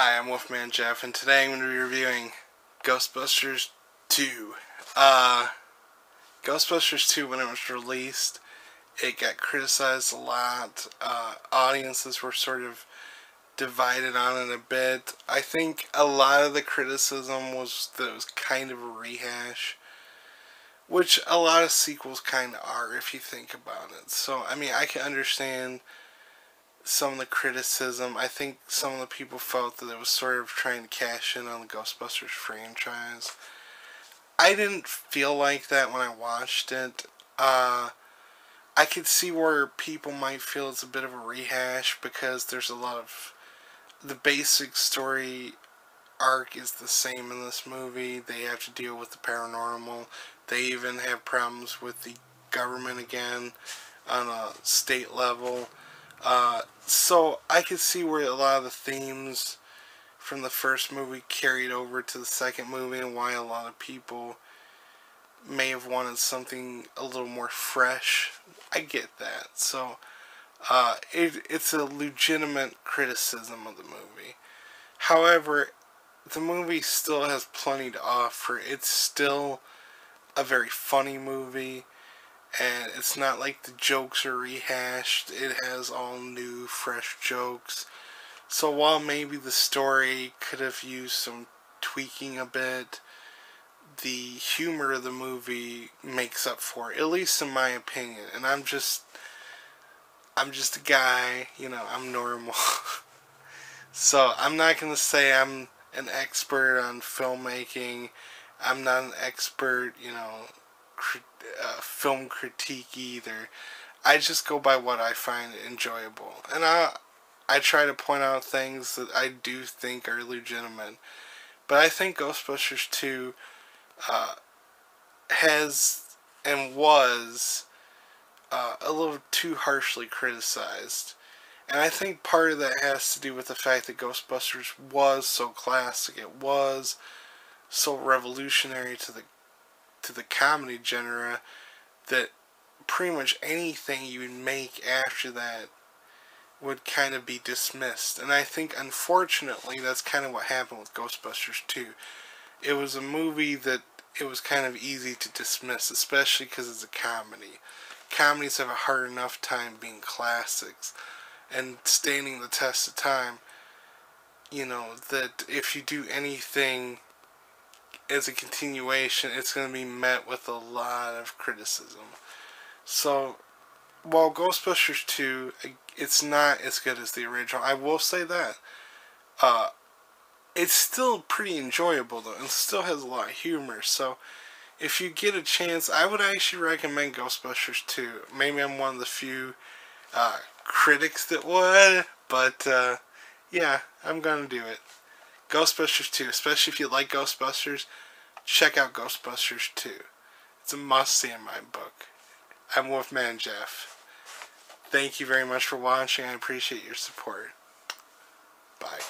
Hi, I'm Wolfman Jeff, and today I'm going to be reviewing Ghostbusters 2. Ghostbusters 2, when it was released, it got criticized a lot. Audiences were sort of divided on it a bit. I think a lot of the criticism was that it was kind of a rehash, which a lot of sequels kind of are if you think about it. So, I mean, I can understand some of the criticism. I think some of the people felt that it was sort of trying to cash in on the Ghostbusters franchise. I didn't feel like that when I watched it. I could see where people might feel it's a bit of a rehash because there's a lot of the basic story arc is the same in this movie. They have to deal with the paranormal. They even have problems with the government again on a state level. So I could see where a lot of the themes from the first movie carried over to the second movie and why a lot of people may have wanted something a little more fresh. I get that. So it's a legitimate criticism of the movie. However, the movie still has plenty to offer. It's still a very funny movie. And it's not like the jokes are rehashed. It has all new, fresh jokes. So while maybe the story could have used some tweaking a bit, the humor of the movie makes up for it, at least in my opinion. And I'm just a guy, I'm normal. So I'm not going to say I'm an expert on filmmaking. I'm not an expert, film critique either. I just go by what I find enjoyable, and I try to point out things that I do think are legitimate. But I think Ghostbusters 2 has and was a little too harshly criticized. And I think part of that has to do with the fact that Ghostbusters was so classic. It was so revolutionary to the comedy genre that pretty much anything you would make after that would kind of be dismissed. And I think, unfortunately, that's kind of what happened with Ghostbusters 2. It was a movie that it was kind of easy to dismiss, especially because it's a comedy. Comedies have a hard enough time being classics and standing the test of time. That if you do anything as a continuation, it's going to be met with a lot of criticism. So, while Ghostbusters 2, it's not as good as the original, I will say that. It's still pretty enjoyable, though, and still has a lot of humor. So, if you get a chance, I would actually recommend Ghostbusters 2. Maybe I'm one of the few critics that would, but yeah, I'm going to do it. Ghostbusters 2, especially if you like Ghostbusters, check out Ghostbusters 2. It's a must-see in my book. I'm Wolfman Jeff. Thank you very much for watching. I appreciate your support. Bye.